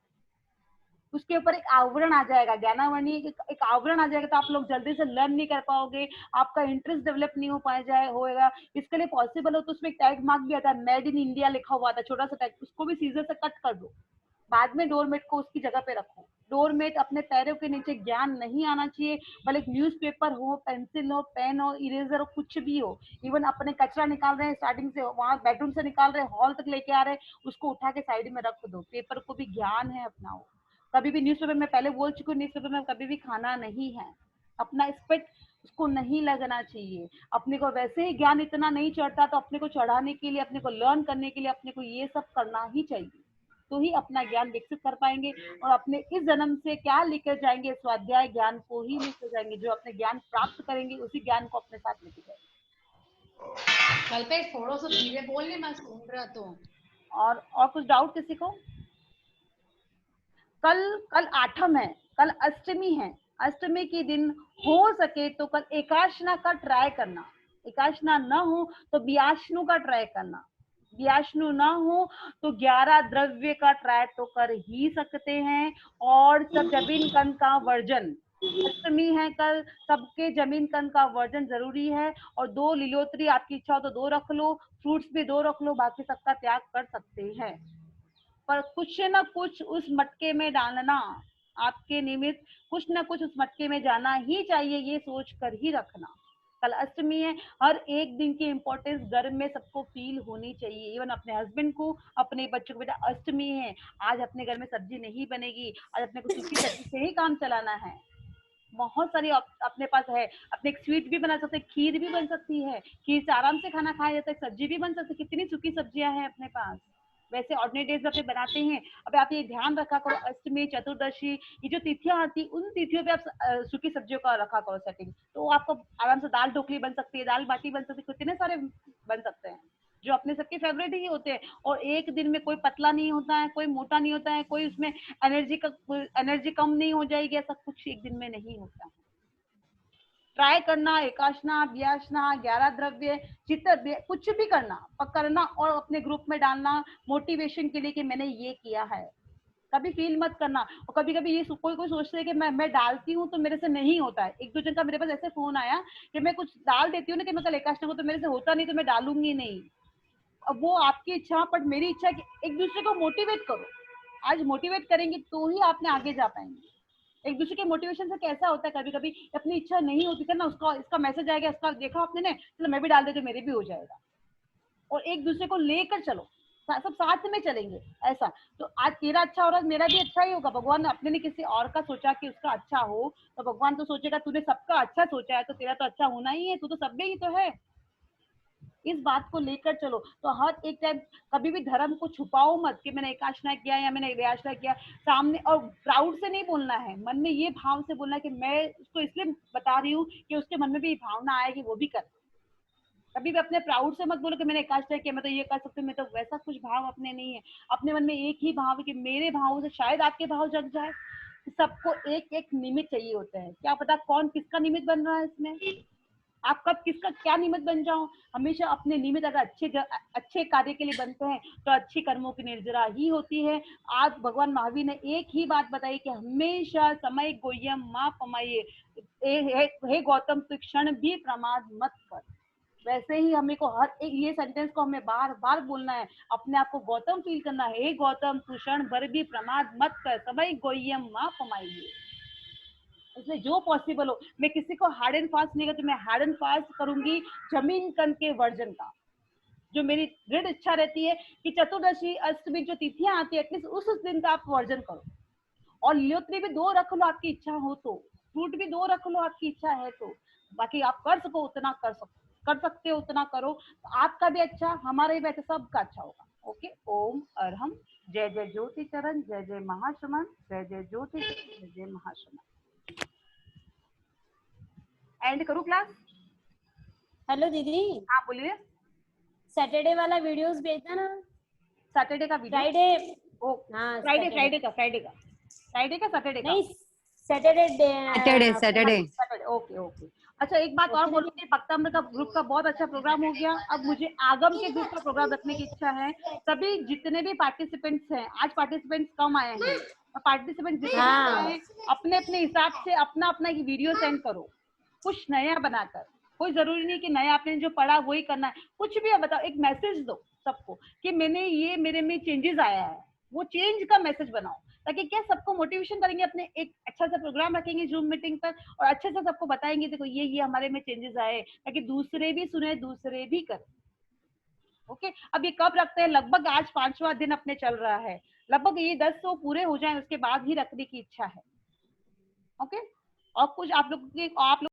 Speaker 1: उसके ऊपर एक आवरण आ जाएगा, ज्ञानावरणी एक आवरण आ जाएगा, तो आप लोग जल्दी से लर्न नहीं कर पाओगे, आपका इंटरेस्ट डेवलप नहीं हो पाया जाए होएगा। इसके लिए पॉसिबल हो तो उसमें एक टैग मार्क भी आता है, मेड इन इंडिया लिखा हुआ था, छोटा सा टैग, उसको भी सीजर से कट कर दो। बाद में डोरमेट को उसकी जगह पे रखो। डोरमेट अपने पैरों के नीचे ज्ञान नहीं आना चाहिए, भले न्यूज़पेपर हो, पेंसिल हो, पेन हो, इरेजर हो, कुछ भी हो। इवन अपने कचरा निकाल रहे हैं स्टार्टिंग से, वहां बेडरूम से निकाल रहे हैं, हॉल तक लेके आ रहे हैं, उसको उठा के साइड में रख दो। पेपर को भी ज्ञान है अपना। कभी भी न्यूज़पेपर में पहले बोल चुकी हूँ, न्यूज़पेपर में कभी भी खाना नहीं है। अपना स्पेट उसको नहीं लगना चाहिए। अपने को वैसे ही ज्ञान इतना नहीं चढ़ता, तो अपने को चढ़ाने के लिए, अपने को लर्न करने के लिए अपने को ये सब करना ही चाहिए, तो ही अपना ज्ञान विकसित कर पाएंगे। और अपने इस जन्म से क्या लेकर जाएंगे, स्वाध्याय ज्ञान को ही लेकर जाएंगे। जो अपने ज्ञान प्राप्त करेंगे उसी ज्ञान को अपने साथ लेके जाएंगे।
Speaker 2: कल पे थोड़ा सा धीरे बोलने, मैं सुन रहा तो।
Speaker 1: और कुछ डाउट किसी को? कल कल आठम है, कल अष्टमी है। अष्टमी के दिन हो सके तो कल एकाशना का ट्राई करना। एकाशना न हो तो बियाशनु का ट्राई करना। बियाशनु ना हो तो 11 द्रव्य का ट्राई तो कर ही सकते हैं। और सब जमीन कन का वर्जन, अष्टमी है कल, सबके जमीन कन का वर्जन जरूरी है। और 2 लिलोत्री आपकी इच्छा हो तो 2 रख लो, फ्रूट्स भी 2 रख लो, बाकी सबका त्याग कर सकते हैं। पर कुछ ना कुछ उस मटके में डालना, आपके निमित्त कुछ ना कुछ उस मटके में जाना ही चाहिए, ये सोच कर ही रखना। कल अष्टमी है, हर एक दिन की इम्पोर्टेंस घर में सबको फील होनी चाहिए। इवन अपने हस्बैंड को, अपने बच्चों को, बेटा अष्टमी है, आज अपने घर में सब्जी नहीं बनेगी, आज अपने को सूखी सब्जी से ही काम चलाना है। बहुत सारी अपने पास है। अपने एक स्वीट भी बना सकते हैं, खीर भी बन सकती है, खीर से आराम से खाना खाया जाता है, सब्जी भी बन सकती है, कितनी सूखी सब्जियां हैं अपने पास। वैसे ऑर्डिनरी डेज में अपने बनाते हैं। अब आप ये ध्यान रखा करो, अष्टमी, चतुर्दशी, ये जो तिथियां आती, उन तिथियों पे आप सूखी सब्जियों का रखा करो सेटिंग, तो आपको आराम से दाल ढोकली बन सकती है, दाल बाटी बन सकती है, कितने सारे बन सकते हैं जो अपने सबके फेवरेट ही होते हैं। और एक दिन में कोई पतला नहीं होता है, कोई मोटा नहीं होता है, कोई उसमें एनर्जी कम नहीं हो जाएगी, ऐसा कुछ एक दिन में नहीं होता है। ट्राई करना, एकाशना, व्यासना, 11 द्रव्य, चित्त, कुछ भी करना और अपने ग्रुप में डालना मोटिवेशन के लिए कि मैंने ये किया है। कभी फील मत करना। और कभी कभी ये कोई सोचते है कि मैं डालती हूँ तो मेरे से नहीं होता है। एक दो जन का मेरे पास ऐसे फोन आया कि मैं कुछ डाल देती हूँ ना कि मैं कल एकाशना को, तो मेरे से होता नहीं, तो मैं डालूंगी नहीं। अब वो आपकी इच्छा, बट मेरी इच्छा है कि एक दूसरे को मोटिवेट करो। आज मोटिवेट करेंगे तो ही आपने आगे जा पाएंगे। एक दूसरे के मोटिवेशन से कैसा होता है, कभी कभी अपनी इच्छा नहीं होती है ना, उसका इसका मैसेज आएगा, इसका देखा आपने ने, चलो मैं भी डाल देती हूँ, मेरे भी हो जाएगा। और एक दूसरे को लेकर चलो, सब साथ में चलेंगे ऐसा। तो आज तेरा अच्छा हो रहा है, मेरा भी अच्छा ही होगा। भगवान ने अपने ने किसी और का सोचा कि उसका अच्छा हो, तो भगवान तो सोचेगा तूने सबका अच्छा सोचा है तो तेरा तो अच्छा होना ही है, तू तो सब में ही तो है। इस बात को लेकर चलो। तो हर एक टाइम कभी भी धर्म को छुपाओ मत कि मैंने एकाशना किया या मैंने व्यासना किया सामने, और प्राउड से नहीं बोलना है, मन में ये भाव से बोलना है कि मैं उसको इसलिए बता रही हूँ कि उसके मन में भी भावना आए कि वो भी कर। कभी भी अपने प्राउड से मत बोलो कि मैंने एकाशना किया, मैं तो ये कर सकती हूँ, मैं तो वैसा कुछ भाव अपने नहीं है। अपने मन में एक ही भाव है कि मेरे भावों से शायद आपके भाव जग जाए। सबको एक एक निमित्त चाहिए होता है, क्या पता कौन किसका निमित्त बन रहा है इसमें, आप कब किसका क्या निमित्त बन जाओ। हमेशा अपने निमित्त अगर अच्छे कार्य के लिए बनते हैं तो अच्छी कर्मों की निर्जरा ही होती है। आज भगवान महावीर ने एक ही बात बताई कि हमेशा समय गोयम माँ पमाइए, हे गौतम तू क्षण भी प्रमाद मत कर। वैसे ही हमें को हर एक ये सेंटेंस को हमें बार बार बोलना है, अपने आप को गौतम फील करना है, हे गौतम तू क्षण भर भी प्रमाद मत कर, समय गोयम माँ पमाइए। इसलिए जो पॉसिबल हो, मैं किसी को हार्ड एंड फास्ट नहीं करती, मैं हार्ड एंड फास्ट करूंगी जमीन कन के वर्जन का। जो मेरी दृढ़ इच्छा रहती है कि चतुर्दशी अष्टमी जो तिथियां आती है एटलीस्ट उस दिन का आप वर्जन करो। और लियोत्री भी 2 रख लो आपकी इच्छा हो तो, फ्रूट भी 2 रख लो आपकी इच्छा है तो, बाकी आप कर सको उतना कर सकते हो उतना करो, तो आपका भी अच्छा, हमारा भी अच्छा, सबका अच्छा होगा। ओके, ओम अरहम। जय जय ज्योति चरण, जय जय महाशमन, जय जय ज्योति चरण, जय जय महाशमन। एंड करूँ क्लास?
Speaker 3: हेलो दीदी,
Speaker 1: हाँ बोलिए।
Speaker 3: सैटरडे वाला वीडियोस भेजना ना।
Speaker 1: सैटरडे का वीडियो?
Speaker 3: फ्राइडे,
Speaker 1: ओ
Speaker 3: हाँ
Speaker 1: फ्राइडे
Speaker 3: सैटरडे,
Speaker 1: का सैटरडे का?
Speaker 3: नहीं सैटरडे
Speaker 1: सैटरडे, ओके ओके। अच्छा एक बात और
Speaker 3: ओके दीदी।
Speaker 1: बोलूंगी, भक्तामृत का ग्रुप का बहुत अच्छा प्रोग्राम हो गया। अब मुझे आगम के ग्रुप का प्रोग्राम रखने की इच्छा है। सभी जितने भी पार्टिसिपेंट्स हैं, आज पार्टिसिपेंट्स कम आए हैं, पार्टिसिपेंट्स जितने भी
Speaker 3: हाँ
Speaker 1: हैं अपने अपने हिसाब से अपना अपना एक वीडियो सेंड करो, कुछ नया बनाकर। कोई जरूरी नहीं कि नया आपने जो पढ़ा वही करना है, कुछ भी आप बताओ, एक मैसेज दो सबको कि मैंने ये मेरे में चेंजेस आया है, वो चेंज का मैसेज बनाओ, ताकि क्या सबको मोटिवेशन करेंगे। अपने एक अच्छा सा प्रोग्राम रखेंगे जूम मीटिंग पर और अच्छे से सबको बताएंगे देखो ये हमारे में चेंजेस आए, ताकि दूसरे भी सुने, दूसरे भी करें। ओके, अब ये कब रखते हैं? लगभग आज 5वां दिन अपने चल रहा है, लगभग ये 10 तो पूरे हो जाए उसके बाद ही रखने की इच्छा है। ओके, और कुछ आप लोग